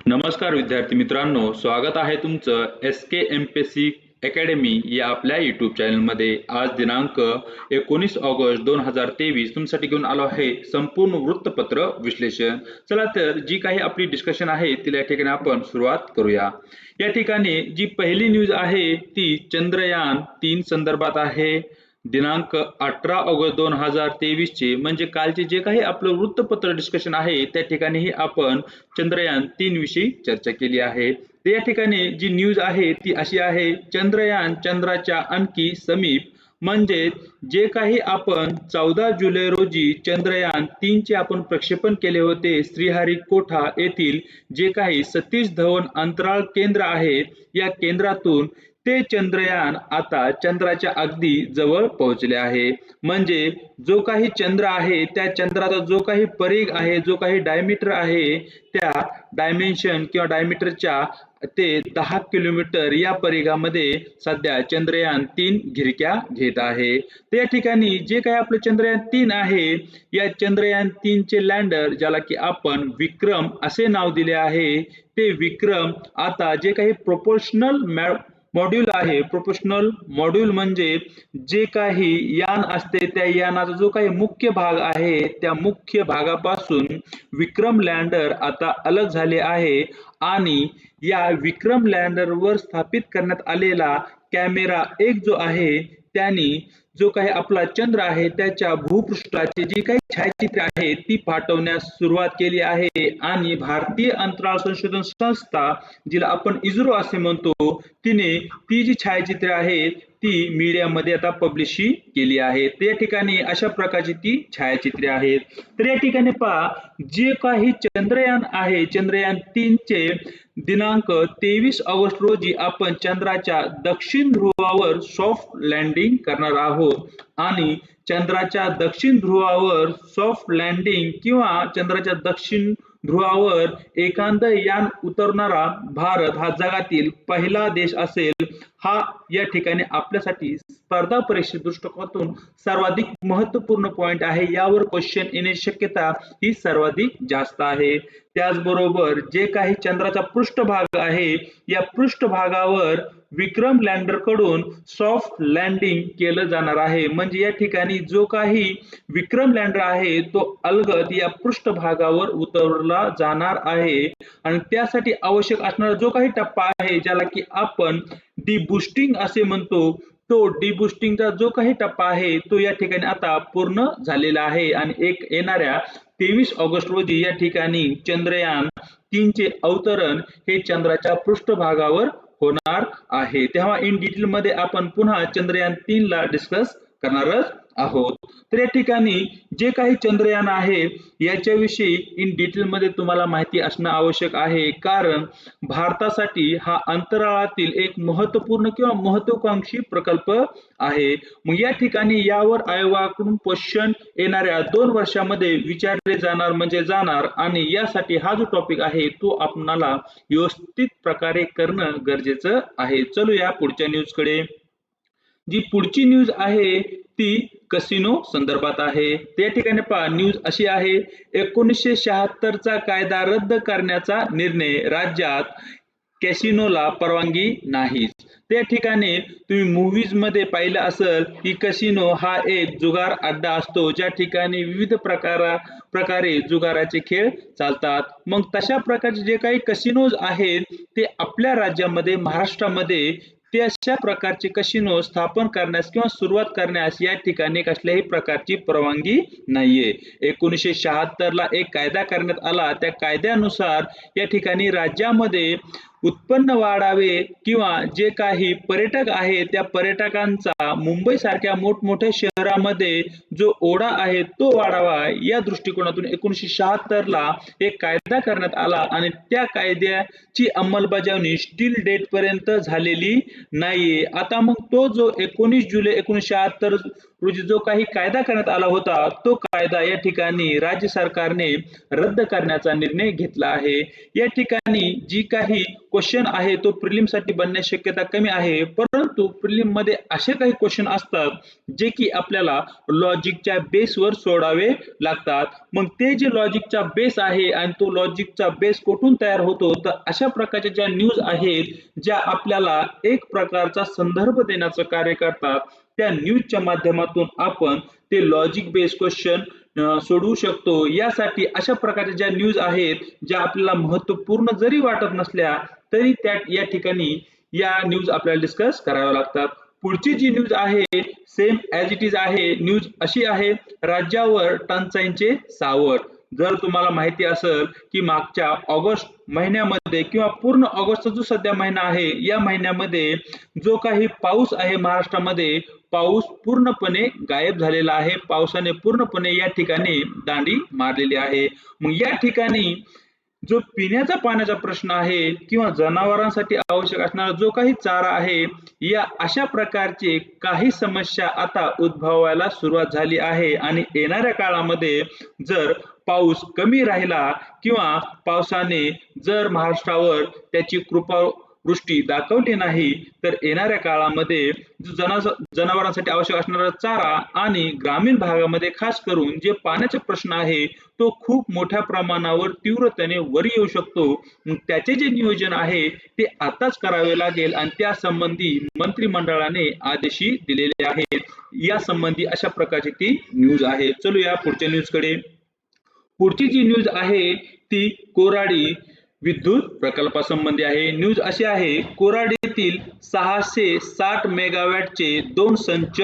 नमस्कार विद्यार्थी मित्रांनो, स्वागत आहे तुमचं SK MPSC अकॅडमी या आपल्या यूट्यूब चॅनलमध्ये। आज दिनांक 19 ऑगस्ट 2023 तुमच्यासाठी घेऊन आलो आहे संपूर्ण वृत्तपत्र विश्लेषण। चला तर जी काही आपली डिस्कशन आहे तिला या ठिकाणी आपण सुरुवात करूया। या ठिकाणी जी पहिली न्यूज आहे ती चंद्रयान-3 संदर्भात आहे। दिनांक 18 ऑगस्ट 2023 चे म्हणजे कालचे जे काही आपलं वृत्तपत्र डिस्कशन आहे त्या ठिकाणीही आपण चंद्रयान-3 विषयी चर्चा केली आहे। तर या ठिकाणी जी न्यूज आहे ती अशी आहे, चंद्रयान चंद्राच्या आणखी समीप। म्हणजे जे काही आपण 14 जुलै रोजी चंद्रयान-3 चे आपण प्रक्षेपण केले होते श्रीहरिकोटा येथील जे काही सतीश धवन अंतराळ केंद्र आहे या केंद्रातून ते चंद्रयान आता चंद्राच्या अगदी जवळ पोहोचले आहे। म्हणजे जो काही चंद्र आहे त्या चंद्राचा जो काही परिघ आहे, जो काही डायमीटर आहे त्या डायमेन्शन किंवा डायमीटरच्या ते 10 किलोमीटर या परिघामध्ये सध्या चंद्रयान-3 घिरक्या घेत आहे। तर या ठिकाणी जे काही आपलं चंद्रयान-3 आहे या चंद्रयान-3 चे लँडर ज्याला की आपण विक्रम असे नाव दिले आहे, ते विक्रम आता जे काही प्रोपोर्शनल मॉड्यूल आहे, प्रोपोर्शनल मॉड्यूल म्हणजे जे काही यान असते त्या यानाचा जो काही मुख्य भाग आहे त्या मुख्य भागापासून विक्रम लँडर आता अलग झाले आहे आणि या विक्रम लँडर वर स्थापित करण्यात आलेला कॅमेरा 1 जो आहे त्यांनी जो काही आपला चंद्र आहे त्याच्या भूपृष्ठाची जी काही छायाचित्रे आहेत ती पाठवण्यास सुरुवात केली आहे आणि भारतीय अंतराळ संशोधन संस्था जिला आपण इस्रो असे म्हणतो तिने ती जी छायाचित्रे आहेत ती मीडियामध्ये आता पब्लिश केली आहे। त्या ठिकाणी अशा प्रकारची ती छायाचित्रे आहेत। तर या ठिकाणी पहा, जे काही चंद्रयान आहे चंद्रयान-3 चे दिनांक 23 ऑगस्ट रोजी आपण चंद्राच्या दक्षिण ध्रुवावर सॉफ्ट लँडिंग करणार आहोत आणि चंद्राच्या दक्षिण ध्रुवावर सॉफ्ट लँडिंग किंवा चंद्राच्या दक्षिण ध्रुवावर एखादं यान उतरणारा भारत हा जगातील पहिला देश असेल। हा या ठिकाणी आपल्यासाठी स्पर्धा परीक्षे दृष्टिकोनातून सर्वाधिक महत्त्वपूर्ण पॉइंट आहे। यावर क्वेश्चन येण्याची शक्यता ही सर्वाधिक जास्त आहे। त्याचबरोबर जे काही चंद्राचा पृष्ठभाग आहे या पृष्ठभागावर विक्रम लँडर कडून सॉफ्ट लँडिंग केलं जाणार आहे। म्हणजे या ठिकाणी जो काही विक्रम लँडर आहे तो अलगद या पृष्ठभागावर उतरला जाणार आहे आणि त्यासाठी आवश्यक असणारा जो काही टप्पा आहे ज्याला की आपण डीबूस्टिंग असे म्हणतो, तो डीबूस्टिंगचा जो काही टप्पा आहे तो या ठिकाणी आता पूर्ण झालेला आहे आणि येणाऱ्या 23 ऑगस्ट रोजी या ठिकाणी चंद्रयान-3 चे अवतरण हे चंद्राच्या पृष्ठभागावर होणार आहे। तेव्हा इन डिटेल मध्ये आपण पुन्हा चंद्रयान-3 ला डिस्कस करणारच आहोत। तर या ठिकाणी जे काही चंद्रयान आहे याच्याविषयी इन डिटेल मध्ये तुम्हाला माहिती असणं आवश्यक आहे, कारण भारतासाठी हा अंतराळातील एक महत्त्वपूर्ण किंवा महत्त्वाकांक्षी प्रकल्प आहे। मग या ठिकाणी यावर आयोगाकडून क्वेश्चन येणाऱ्या 2 वर्षांमध्ये विचारले जाणार म्हणजे जाणार आणि यासाठी हा जो टॉपिक आहे तो आपणाला व्यवस्थित प्रकारे करणं गरजेचं आहे। चलूया पुढच्या न्यूज कडे। जी पुढची न्यूज आहे ती कसिनो संदर्भात आहे। त्या ठिकाणी पहा, न्यूज अशी आहे, 1976 चा कायदा रद्द करण्याचा निर्णय, राज्यात कॅसिनोला परवानगी नाही। त्या ठिकाणी तुम्ही मूवीज मध्ये पाहिलं असेल की कसिनो हा एक जुगार अड्डा असतो ज्या ठिकाणी विविध प्रकारे जुगाराचे खेळ चालतात। मग तशा प्रकारचे जे काही कसिनोज आहेत ते आपल्या राज्यामध्ये महाराष्ट्रामध्ये ते अशा प्रकारचे कसिनो स्थापन करण्यास किंवा सुरुवात करण्यास या ठिकाणी कसल्याही प्रकारची परवानगी नाहीये। 1976 ला एक कायदा करण्यात आला, त्या कायद्यानुसार या ठिकाणी राज्यामध्ये उत्पन्न वाढावे किंवा जे काही पर्यटक आहेत त्या पर्यटकांचा मुंबई सारख्या मोठमोठ्या शहरामध्ये जो ओढा आहे तो वाढावा या दृष्टिकोनातून 1976 ला एक कायदा करण्यात आला आणि त्या कायद्याची अंमलबजावणी स्टील डेट पर्यंत झालेली नाहीये। आता मग तो जो 19 जुलै 1976 रोजी जो काही कायदा करण्यात आला होता तो कायदा या ठिकाणी राज्य सरकारने रद्द करण्याचा निर्णय घेतला आहे। या ठिकाणी जी काही क्वेश्चन आहे तो प्रिलिम साठी बनण्याची शक्यता कमी आहे, परंतु प्रिलिम मध्ये असे काही क्वेश्चन असतात जे की आपल्याला लॉजिकच्या बेसवर सोडावे लागतात। मग ते जे लॉजिकचा बेस आहे आणि तो लॉजिकचा बेस कुठून तयार होतो, तर अशा प्रकारच्या ज्या न्यूज आहेत ज्या आपल्याला एक प्रकारचा संदर्भ देण्याचं कार्य करतात, त्या न्यूजच्या माध्यमातून आपण ते लॉजिक बेस्ड क्वेश्चन सोडवू शकतो। यासाठी अशा प्रकारच्या ज्या न्यूज आहेत ज्या आपल्याला महत्त्वपूर्ण जरी वाटत नसल्या तरी त्या या ठिकाणी या न्यूज आपल्याला डिस्कस कराव्या लागतात। पुढची जी न्यूज आहे सेम ॲज इट इज आहे। न्यूज अशी आहे, राज्यावर टंचाईचे सावट। जर तुम्हाला माहिती असेल की मागच्या ऑगस्ट महिन्यामध्ये किंवा पूर्ण ऑगस्टचा जो सध्या महिना आहे या महिन्यामध्ये जो काही पाऊस आहे महाराष्ट्रामध्ये, पाऊस पूर्णपणे गायब झालेला आहे। पावसाने पूर्णपणे या ठिकाणी दांडी मारलेली आहे। मग या ठिकाणी जो पिण्याचा पाण्याचा प्रश्न आहे किंवा जनावरांसाठी आवश्यक असणारा जो काही चारा आहे, या अशा प्रकारचे काही समस्या आता उद्भवायला सुरुवात झाली आहे आणि येणाऱ्या काळामध्ये जर पाऊस कमी राहिला किंवा पावसाने जर महाराष्ट्रावर त्याची कृपावृष्टी दाखवली नाही तर येणाऱ्या काळामध्ये जनावरांसाठी आवश्यक असणारा चारा आणि ग्रामीण भागामध्ये खास करून जे पाण्याचा प्रश्न आहे तो खूप मोठ्या प्रमाणावर तीव्रतेने वर येऊ शकतो। मग त्याचे जे नियोजन आहे ते आताच करावे लागेल आणि त्या संबंधी मंत्रिमंडळाने आदेश दिलेले आहेत। या संबंधी अशा प्रकारची ती न्यूज आहे। चलूया पुढच्या न्यूज कडे। पुढची जी न्यूज आहे ती कोराडी विद्युत प्रकल्पासंबंधी आहे। न्यूज अशी आहे, कोराडीतील 660 मेगावॅटचे 2 संच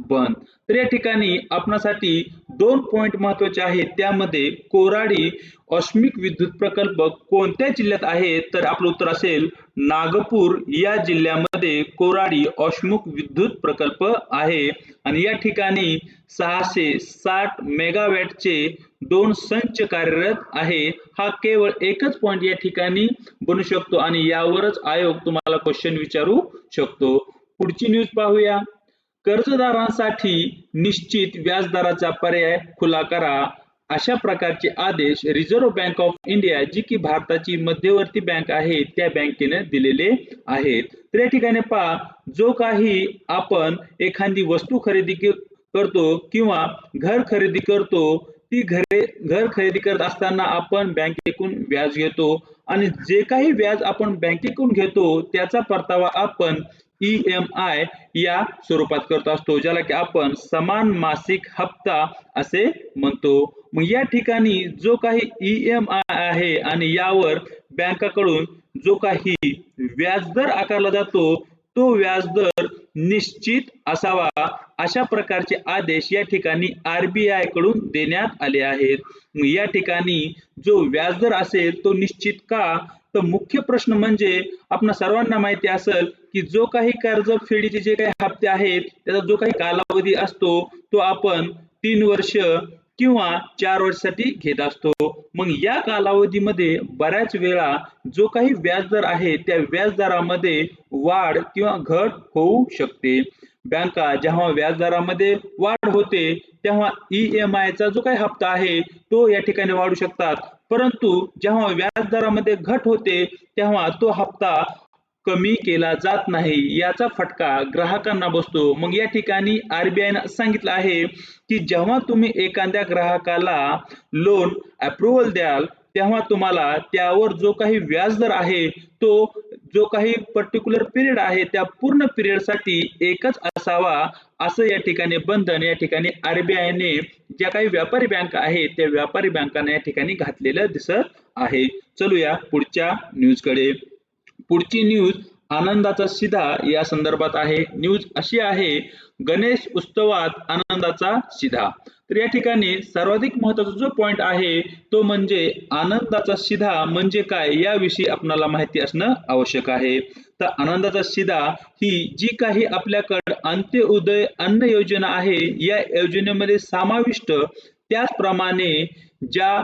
बंद। तर या ठिकाणी आपणासाठी 2 पॉइंट महत्त्वाचे आहेत। त्यामध्ये कोराडी औष्णिक विद्युत प्रकल्प कोणत्या जिल्ह्यात आहे, तर आपलं उत्तर असेल नागपूर या जिल्ह्यामध्ये कोराडी औष्णिक विद्युत प्रकल्प आहे आणि या ठिकाणी 660 मेगावॅटचे 2 संच कार्यरत आहे। हा केवळ एकच पॉइंट या ठिकाणी बनू शकतो आणि यावरच आयोग तुम्हाला क्वेश्चन विचारू शकतो। पुढची न्यूज पाहूया। कर्जदारांसाठी निश्चित व्याजदराचा पर्याय खुला करा, अशा प्रकारचे आदेश रिझर्व्ह बँक ऑफ इंडिया जी की भारताची मध्यवर्ती बँक आहे त्या बँकेने दिलेले आहेत। तर या ठिकाणी पहा, जो काही आपण एखादी वस्तू खरेदी करतो किंवा घर खरेदी करतो, ती घर खरेदी करत असताना आपण बँकेकडून व्याज घेतो आणि जे काही व्याज आपण बँकेकडून घेतो त्याचा परतावा आपण EMI या स्वरूपात करत असतो, ज्याला की आपण समान मासिक हप्ता असे म्हणतो। मग या ठिकाणी जो काही EMI आहे आणि यावर बँकाकडून जो काही व्याजदर आकारला जातो तो व्याजदर निश्चित असावा, अशा प्रकारचे आदेश या ठिकाणी RBI कडून देण्यात आले आहेत। या ठिकाणी जो व्याजदर असेल तो निश्चित का, तर मुख्य प्रश्न म्हणजे आपणा सर्वांना माहिती असेल की जो काही कर्ज फेडीचे जे काही हप्ते आहेत त्याचा जो काही कालावधी असतो तो आपण 3 वर्ष किंवा 4 वर्षासाठी घेत असतो। मग या कालावधीमध्ये बऱ्याच वेळा जो काही व्याजदर आहे त्या व्याजदरामध्ये वाढ किंवा घट होऊ शकते। बँका जेव्हा व्याजदरामध्ये वाढ होते तेव्हा EMI चा जो काही हप्ता आहे तो या ठिकाणी वाढू शकतात, परंतु जेव्हा व्याजदरामध्ये घट होते तेव्हा तो हप्ता कमी केला जात नाही, याचा फटका ग्राहकांना बसतो। मग या ठिकाणी RBI ने सांगितलं आहे की जेव्हा तुम्ही एखाद्या ग्राहकाला लोन अप्रूव्हल द्याल तेव्हा तुम्हाला त्यावर जो काही व्याजदर आहे तो जो काही पर्टिक्युलर पिरियड आहे त्या पूर्ण पिरियडसाठी एकच असावा, असं या ठिकाणी बंधन या ठिकाणी RBI ने ज्या काही व्यापारी बँका आहेत त्या व्यापारी बँकांना या ठिकाणी घातलेलं दिसत आहे। चलूया पुढच्या न्यूज कडे। पुढची न्यूज आनंदाचा शिधा या संदर्भात आहे। न्यूज अशी आहे, गणेश उत्सवात आनंदाचा शिधा। तर या ठिकाणी सर्वाधिक महत्त्वाचा जो पॉइंट आहे तो म्हणजे आनंदाचा शिधा म्हणजे काय याविषयी आपल्याला माहिती असणं आवश्यक आहे। तर आनंदाचा शिधा ही जी काही आपल्याकडे अंत्योदय अन्न योजना आहे या योजनेमध्ये समाविष्ट, त्याचप्रमाणे ज्या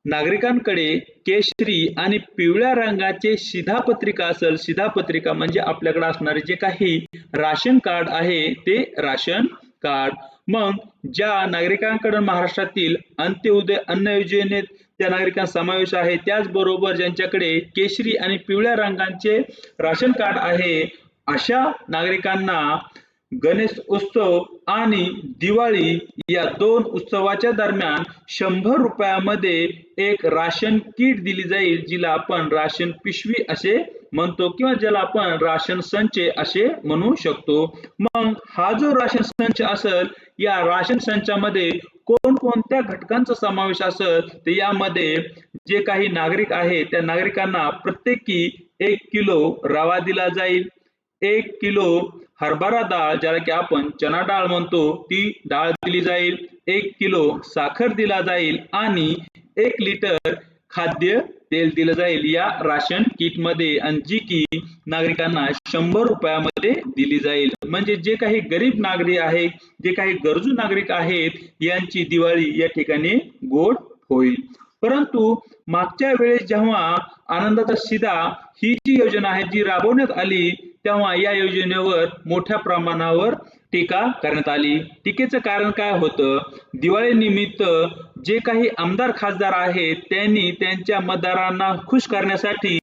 नागरिकांकडे केशरी आणि पिवळ्या रंगाचे शिधापत्रिका असेल, शिधापत्रिका म्हणजे आपल्याकडे असणारे जे काही राशन कार्ड आहे ते राशन कार्ड, मग ज्या नागरिकांकडे महाराष्ट्रातील अंत्योदय अन्न योजनेत त्या नागरिकांचा समावेश आहे, त्याचबरोबर ज्यांच्याकडे केशरी आणि पिवळ्या रंगाचे राशन कार्ड आहे, अशा नागरिकांना गणेश उत्सव आणि दिवाळी या दोन उत्सवाच्या दरम्यान 100 रुपयामध्ये एक राशन किट दिली जाईल, जिला आपण राशन पिशवी असे म्हणतो किंवा ज्याला आपण राशन संच असे म्हणू शकतो. मग हा जो राशन संच असेल, या राशन संचामध्ये कोणकोणत्या घटकांचा समावेश असेल, तर यामध्ये जे काही नागरिक आहेत त्या नागरिकांना प्रत्येकी 1 किलो रवा दिला जाईल, 1 किलो हरभरा डाळ ज्याला की आपण चना डाळ म्हणतो ती डाळ दिली जाईल, 1 किलो साखर दिला जाईल आणि 1 लिटर खाद्य तेल दिलं जाईल या राशन किट मध्ये, आणि जी की नागरिकांना 100 रुपयामध्ये दिली जाईल. म्हणजे जे काही गरीब नागरिक आहेत, जे काही गरजू नागरिक आहेत, यांची दिवाळी या ठिकाणी गोड होईल. परंतु मागच्या वेळेस जेव्हा आनंदाचा शिधा ही जी योजना आहे जी राबवण्यात आली, तेव्हा या योजनेवर मोठ्या प्रमाणावर टीका करण्यात आली. टीकेचं कारण काय होतं? दिवाळी निमित्त जे काही आमदार खासदार आहेत त्यांनी त्यांच्या मतदारांना खुश करण्यासाठी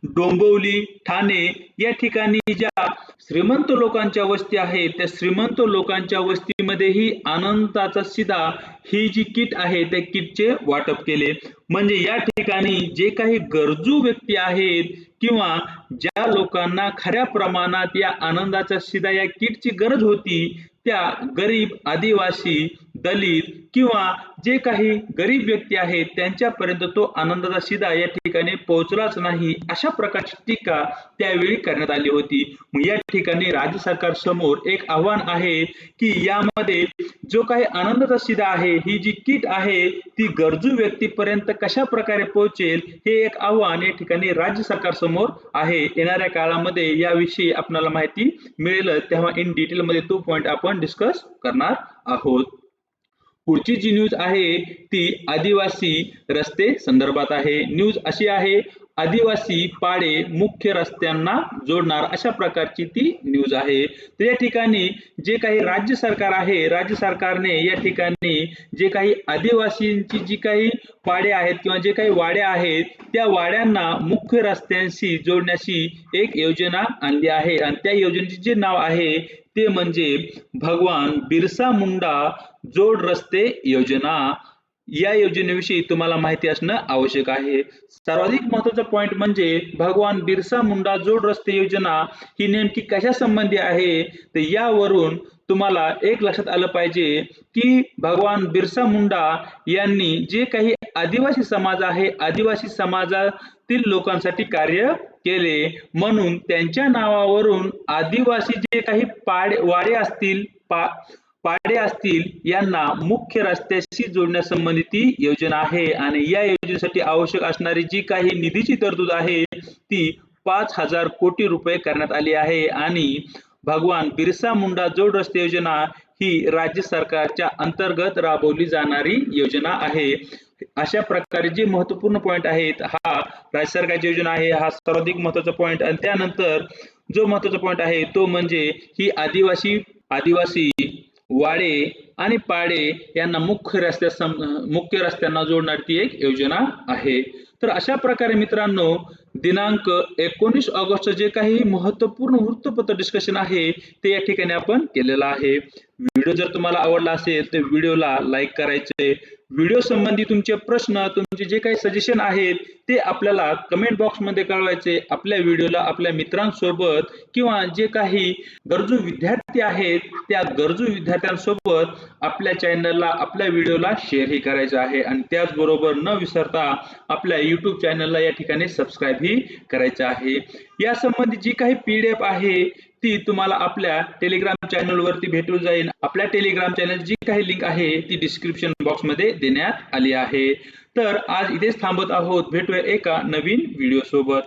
डोंबिवली, ठाणे या ठिकाणी ज्या श्रीमंत लोकांच्या वस्ती आहेत त्या श्रीमंत लोकांच्या वस्तीमध्येही आनंदाचा शिधा ही जी किट आहे त्या किटचे वाटप केले. म्हणजे या ठिकाणी जे काही गरजू व्यक्ती आहेत किंवा ज्या लोकांना खऱ्या प्रमाणात या आनंदाचा शिधा या किटची गरज होती, त्या गरीब, आदिवासी, दलित किंवा जे काही गरीब व्यक्ती आहेत त्यांच्यापर्यंत तो आनंदाचा शिधा या ठिकाणी पोहोचलाच नाही, अशा प्रकारची टीका त्यावेळी करण्यात आली होती. मग या ठिकाणी राज्य सरकार समोर एक आव्हान आहे की यामध्ये जो काही आनंदाचा शिधा आहे, ही जी किट आहे ती गरजू व्यक्तीपर्यंत कशा प्रकारे पोहोचेल, हे एक आव्हान या ठिकाणी राज्य सरकार समोर आहे. येणाऱ्या काळामध्ये याविषयी आपल्याला माहिती मिळेल, तेव्हा इन डिटेल मध्ये तो पॉइंट आपण डिस्कस करणार आहोत. पुढची जी न्यूज आहे ती आदिवासी रस्ते संदर्भात आहे. न्यूज अशी आहे, आदिवासी पाडे मुख्य रस्त्यांना जोडणार, अशा प्रकारची ती न्यूज आहे. तर या ठिकाणी जे काही राज्य सरकार आहे, राज्य सरकारने या ठिकाणी जे काही आदिवासींची जी काही पाडे आहेत किंवा जे काही वाड्या आहेत त्या वाड्यांना मुख्य रस्त्यांशी जोडण्याची एक योजना आणली आहे, आणि त्या योजनेचे जे नाव आहे ते म्हणजे भगवान बिरसा मुंडा जोड रस्ते योजना. या योजनेविषयी तुम्हाला माहिती असणं आवश्यक आहे. सर्वाधिक महत्त्वाचा पॉइंट म्हणजे भगवान बिरसा मुंडा जोड रस्ते योजना ही नेमकी कशा संबंधी आहे, तर यावरून तुम्हाला एक लक्षात आलं पाहिजे की भगवान बिरसा मुंडा यांनी जे काही आदिवासी समाज आहे, आदिवासी समाजातील लोकांसाठी कार्य केले, म्हणून त्यांच्या नावावरून आदिवासी जे काही वाडे असतील, पाडे असतील, यांना मुख्य रस्त्याशी जोडण्यासंबंधी ती योजना आहे. आणि या योजनेसाठी आवश्यक असणारी जी काही निधीची तरतूद आहे ती 5,000 कोटी रुपये करण्यात आली आहे. आणि भगवान बिरसा मुंडा जोड रस्ते योजना ही राज्य सरकारच्या अंतर्गत राबवली जाणारी योजना आहे. अशा प्रकारे जे महत्वपूर्ण पॉइंट आहेत, हा राज्य सरकारची योजना आहे, हा सर्वाधिक महत्वाचा पॉइंट. आणि त्यानंतर जो महत्वाचा पॉइंट आहे तो म्हणजे ही आदिवासी वाडे आणि पाडे यांना मुख्य रस्त्यांना जोडणारी ती एक योजना आहे. तर अशा प्रकारे मित्रांनो, दिनांक 19 ऑगस्ट जे काही महत्वपूर्ण वृत्तपत्र डिस्कशन आहे ते या ठिकाणी आपण केलेलं आहे. व्हिडिओ जर तुम्हाला आवडला असेल तर व्हिडिओला लाईक करायचे. व्हिडिओ संबंधी तुमचे प्रश्न, तुमचे जे काही सजेशन आहेत ते आपल्याला कमेंट बॉक्स मध्ये कळवायचे. आपल्या व्हिडिओला आपल्या मित्रांसोबत किंवा जे काही गरजू विद्यार्थी आहेत त्या गरजू विद्यार्थ्यांसोबत आपल्या चॅनलला, आपल्या व्हिडिओला शेअर ही करायचे आहे. आणि त्याचबरोबर न विसरता आपल्या YouTube चॅनलला या ठिकाणी सबस्क्राईब ही करायचं आहे. या संबंधी जी काही PDF आहे ती तुम्हाला आपल्या टेलिग्राम चॅनल वरती भेटून जाईल. आपल्या टेलिग्राम चॅनल जी काही लिंक आहे ती डिस्क्रिप्शन बॉक्स मध्ये देण्यात आली आहे. तर आज इथेच थांबत आहोत. भेटूया एका नवीन व्हिडिओ सोबत.